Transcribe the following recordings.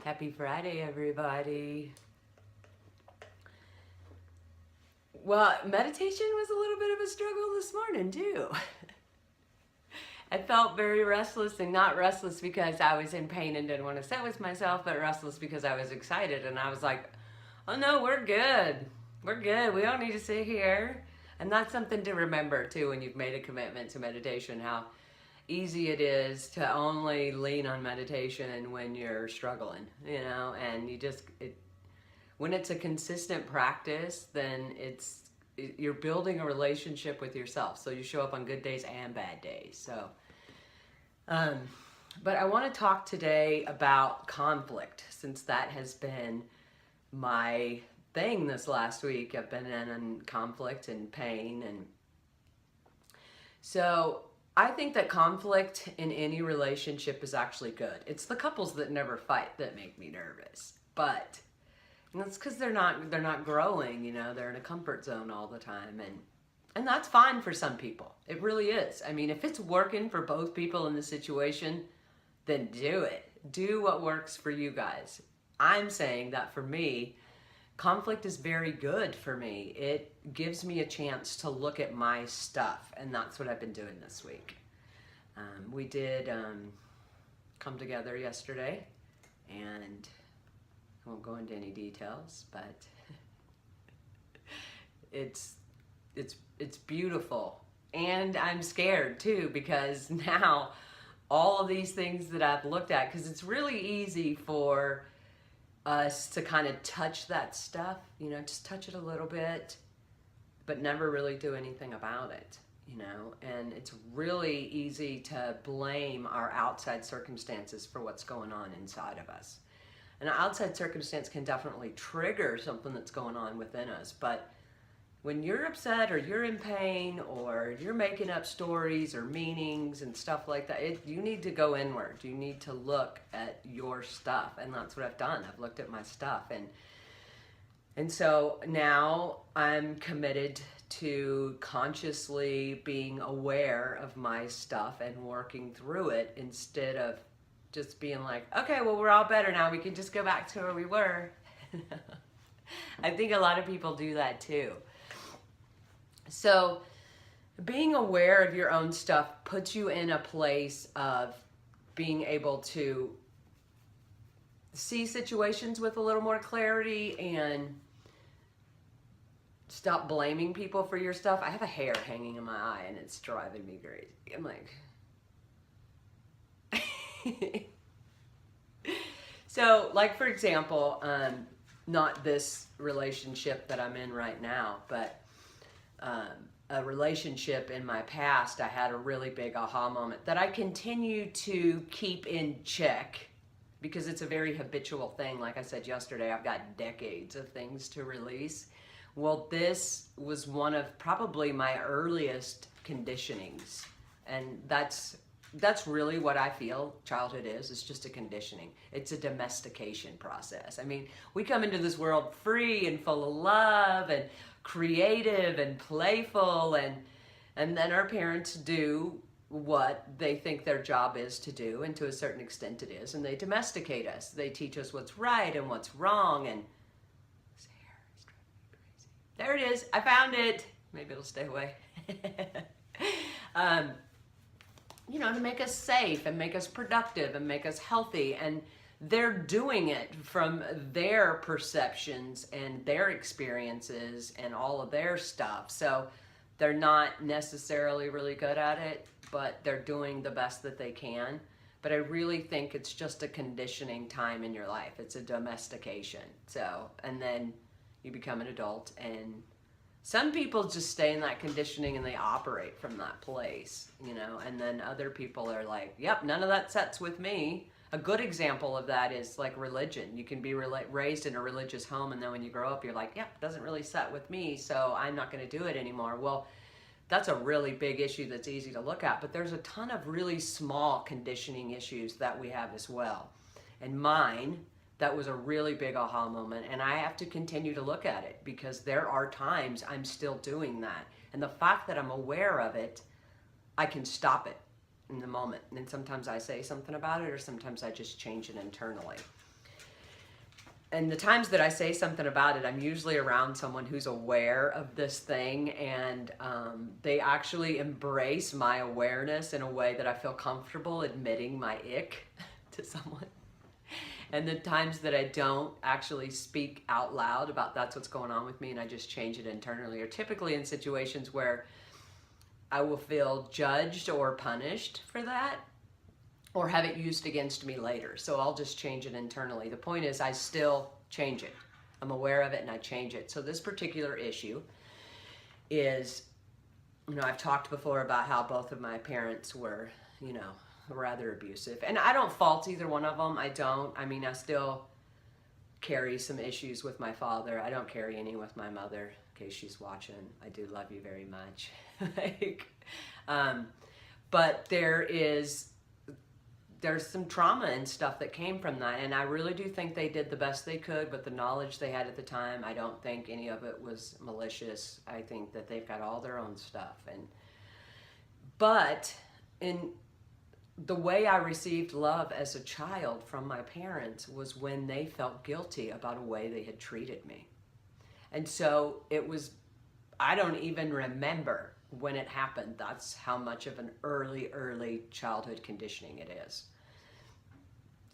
Happy Friday, everybody. Well, meditation was a little bit of a struggle this morning, too. I felt very restless, and not restless because I was in pain and didn't want to sit with myself, but restless because I was excited and I was like, oh no, we're good. We're good. We don't need to sit here. And that's something to remember, too, when you've made a commitment to meditation, how easy it is to only lean on meditation when you're struggling, and when it's a consistent practice, then you're building a relationship with yourself. So you show up on good days and bad days. Um, but I want to talk today about conflict, since that has been my thing this last week. I've been in conflict and pain, and so I think that conflict in any relationship is actually good. It's the couples that never fight that make me nervous, but that's because they're not growing. They're in a comfort zone all the time, and that's fine for some people. It really is. I mean, if it's working for both people in the situation, then do it. Do what works for you guys. I'm saying that for me, conflict is very good for me. It gives me a chance to look at my stuff, and that's what I've been doing this week. We did come together yesterday, and I won't go into any details, but it's beautiful. And I'm scared too, because now all of these things that I've looked at, because it's really easy for us to kind of touch that stuff, just touch it a little bit, but never really do anything about it, and it's really easy to blame our outside circumstances for what's going on inside of us. An outside circumstance can definitely trigger something that's going on within us, but when you're upset or you're in pain or you're making up stories or meanings and stuff like that, you need to go inward. You need to look at your stuff, and that's what I've done. I've looked at my stuff, and so now I'm committed to consciously being aware of my stuff and working through it, instead of just being like, okay, well, we're all better now. We can just go back to where we were. I think a lot of people do that too. So being aware of your own stuff puts you in a place of being able to see situations with a little more clarity and stop blaming people for your stuff. I have a hair hanging in my eye and it's driving me crazy. I'm like... So, like, for example, not this relationship that I'm in right now, but a relationship in my past, I had a really big aha moment that I continue to keep in check, because it's a very habitual thing. Like I said yesterday, I've got decades of things to release. Well, this was one of probably my earliest conditionings, and that's really what I feel childhood is. It's just a conditioning. It's a domestication process. I mean, we come into this world free and full of love and creative and playful, and then our parents do what they think their job is to do, and to a certain extent it is, and they domesticate us. They teach us what's right and what's wrong, and this hair is driving me crazy. There it is. I found it. Maybe it'll stay away. To make us safe and make us productive and make us healthy. And they're doing it from their perceptions and their experiences and all of their stuff. So they're not necessarily really good at it, but they're doing the best that they can. But I really think it's just a conditioning time in your life. It's a domestication. So, and then you become an adult, and some people just stay in that conditioning and they operate from that place, and then other people are like, yep, none of that sets with me. A good example of that is like religion. You can be raised in a religious home, and then when you grow up, you're like, yep, it doesn't really set with me, so I'm not going to do it anymore. Well, that's a really big issue that's easy to look at, but there's a ton of really small conditioning issues that we have as well. And mine, that was a really big aha moment, and I have to continue to look at it, because there are times I'm still doing that. And the fact that I'm aware of it, I can stop it in the moment. And sometimes I say something about it, or sometimes I just change it internally. And the times that I say something about it, I'm usually around someone who's aware of this thing, and they actually embrace my awareness in a way that I feel comfortable admitting my ick to someone. And the times that I don't actually speak out loud about that's what's going on with me and I just change it internally are typically in situations where I will feel judged or punished for that, or have it used against me later. So I'll just change it internally. The point is I still change it. I'm aware of it and I change it. So this particular issue is, I've talked before about how both of my parents were, rather abusive. And I don't fault either one of them. I don't. I mean, I still carry some issues with my father. I don't carry any with my mother, in case she's watching. I do love you very much. But there's some trauma and stuff that came from that, and I really do think they did the best they could with the knowledge they had at the time. I don't think any of it was malicious. I think that they've got all their own stuff, but in the way I received love as a child from my parents was when they felt guilty about a way they had treated me. And so I don't even remember when it happened. That's how much of an early childhood conditioning it is.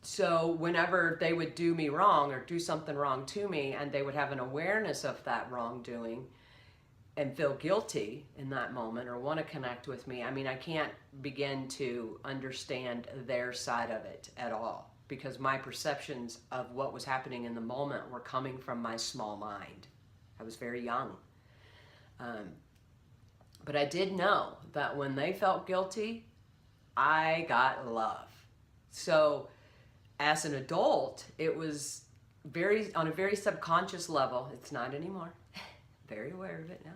So whenever they would do me wrong or do something wrong to me, and they would have an awareness of that wrongdoing and feel guilty in that moment or want to connect with me, I mean, I can't begin to understand their side of it at all, because my perceptions of what was happening in the moment were coming from my small mind. I was very young. But I did know that when they felt guilty, I got love. So as an adult, it was on a very subconscious level. It's not anymore. Very aware of it now.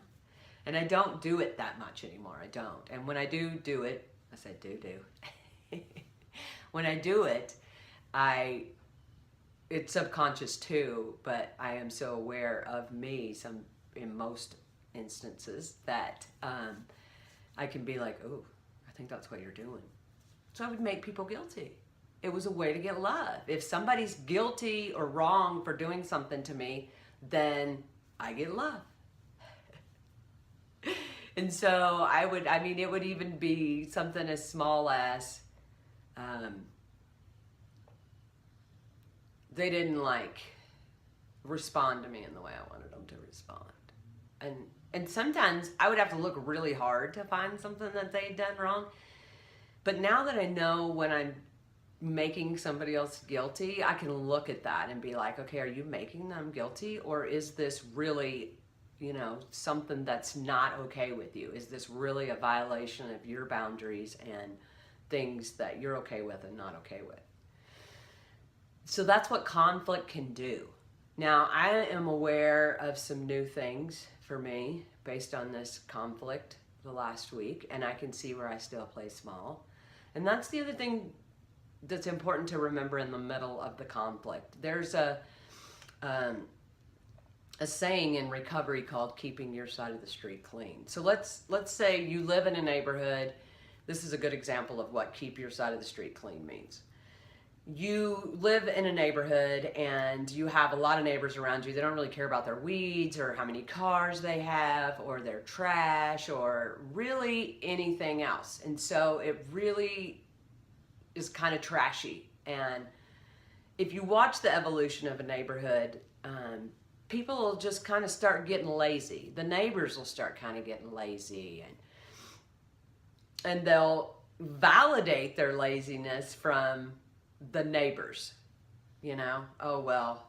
And I don't do it that much anymore. I don't. And when I do it, I said do. When I do it, it's subconscious too, but I am so aware of me in most instances that I can be like, oh, I think that's what you're doing. So I would make people guilty. It was a way to get love. If somebody's guilty or wrong for doing something to me, then I get love. And so it would even be something as small as they didn't respond to me in the way I wanted them to respond. And sometimes I would have to look really hard to find something that they'd done wrong. But now that I know when I'm making somebody else guilty, I can look at that and be like, okay, are you making them guilty? Or is this really, something that's not okay with you? Is this really a violation of your boundaries and things that you're okay with and not okay with? So that's what conflict can do. Now, I am aware of some new things for me based on this conflict the last week, and I can see where I still play small. And that's the other thing that's important to remember in the middle of the conflict. There's a saying in recovery called keeping your side of the street clean. So let's say you live in a neighborhood. This is a good example of what keep your side of the street clean means. You live in a neighborhood and you have a lot of neighbors around you. They don't really care about their weeds or how many cars they have or their trash or really anything else. And so it really is kind of trashy. And if you watch the evolution of a neighborhood, people will just kind of start getting lazy. The neighbors will start kind of getting lazy, and they'll validate their laziness from the neighbors. Oh, well,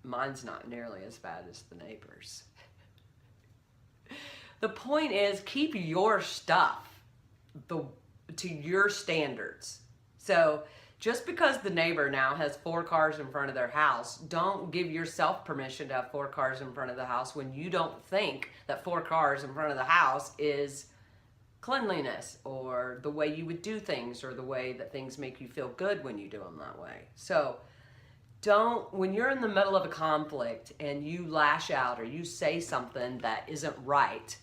mine's not nearly as bad as the neighbors. The point is, keep your stuff to your standards. So just because the neighbor now has 4 cars in front of their house, don't give yourself permission to have 4 cars in front of the house when you don't think that 4 cars in front of the house is cleanliness or the way you would do things or the way that things make you feel good when you do them that way. So when you're in the middle of a conflict and you lash out or you say something that isn't right,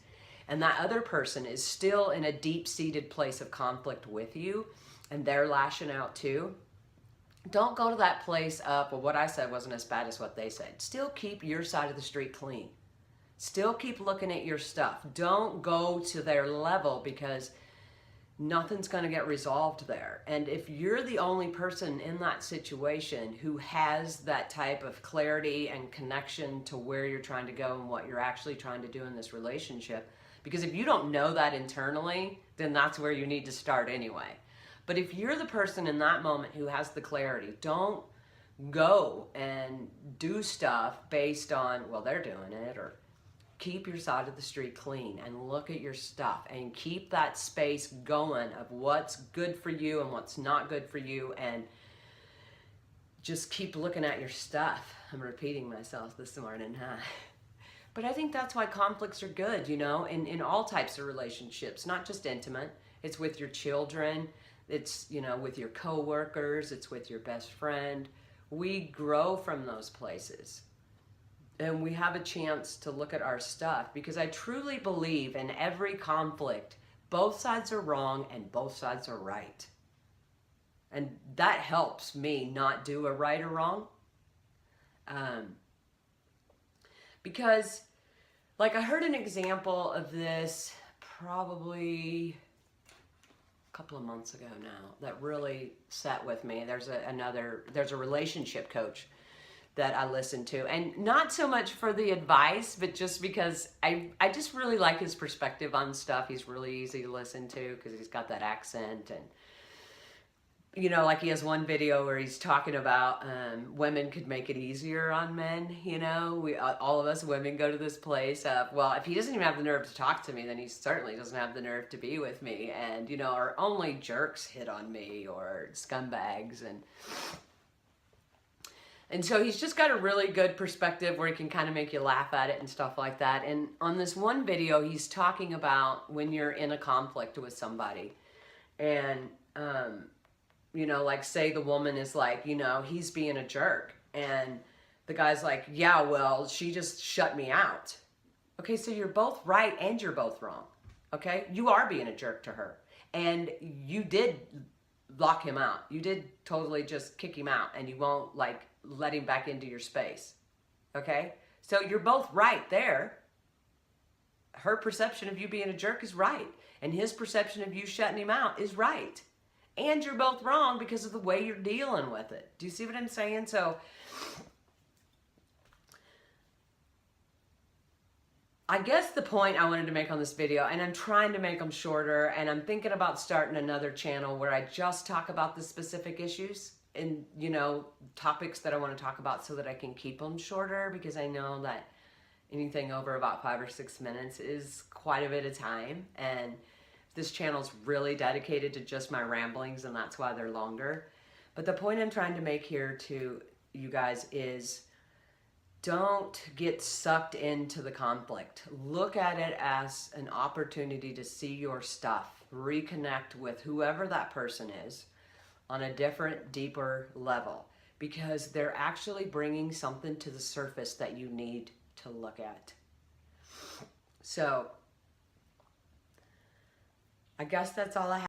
and that other person is still in a deep-seated place of conflict with you, and they're lashing out too, Don't go to that place up, well, what I said wasn't as bad as what they said. Still keep your side of the street clean. Still keep looking at your stuff. Don't go to their level, because nothing's going to get resolved there. And if you're the only person in that situation who has that type of clarity and connection to where you're trying to go and what you're actually trying to do in this relationship, because if you don't know that internally, then that's where you need to start anyway. But if you're the person in that moment who has the clarity, don't go and do stuff based on, well, they're doing it, or keep your side of the street clean and look at your stuff and keep that space going of what's good for you and what's not good for you, and just keep looking at your stuff. I'm repeating myself this morning, huh? But I think that's why conflicts are good, you know, in all types of relationships, not just intimate. It's with your children, it's, you know, with your coworkers, it's with your best friend. We grow from those places. And we have a chance to look at our stuff, because I truly believe in every conflict, both sides are wrong and both sides are right. And that helps me not do a right or wrong. Because, like, I heard an example of this probably a couple of months ago now that really sat with me. There's a relationship coach that I listen to, and not so much for the advice, but just because I just really like his perspective on stuff. He's really easy to listen to because he's got that accent, and you know, like he has one video where he's talking about women could make it easier on men. You know, we all of us women go to this place of, well, if he doesn't even have the nerve to talk to me, then he certainly doesn't have the nerve to be with me. And you know, or only jerks hit on me, or scumbags, and so he's just got a really good perspective where he can kind of make you laugh at it and stuff like that. And on this one video, he's talking about when you're in a conflict with somebody, and you know, like say the woman is like, you know, he's being a jerk, and the guy's like, yeah, well, she just shut me out. Okay, so you're both right and you're both wrong. Okay, you are being a jerk to her, and you did lock him out. You did totally just kick him out, and you won't like let him back into your space. Okay, so you're both right there. Her perception of you being a jerk is right, and his perception of you shutting him out is right. And you're both wrong because of the way you're dealing with it. Do you see what I'm saying? So I guess the point I wanted to make on this video, and I'm trying to make them shorter, and I'm thinking about starting another channel where I just talk about the specific issues and, you know, topics that I want to talk about, so that I can keep them shorter, because I know that anything over about 5 or 6 minutes is quite a bit of time. And this channel's really dedicated to just my ramblings, and that's why they're longer. But the point I'm trying to make here to you guys is, don't get sucked into the conflict. Look at it as an opportunity to see your stuff, reconnect with whoever that person is on a different, deeper level, because they're actually bringing something to the surface that you need to look at. So I guess that's all I have.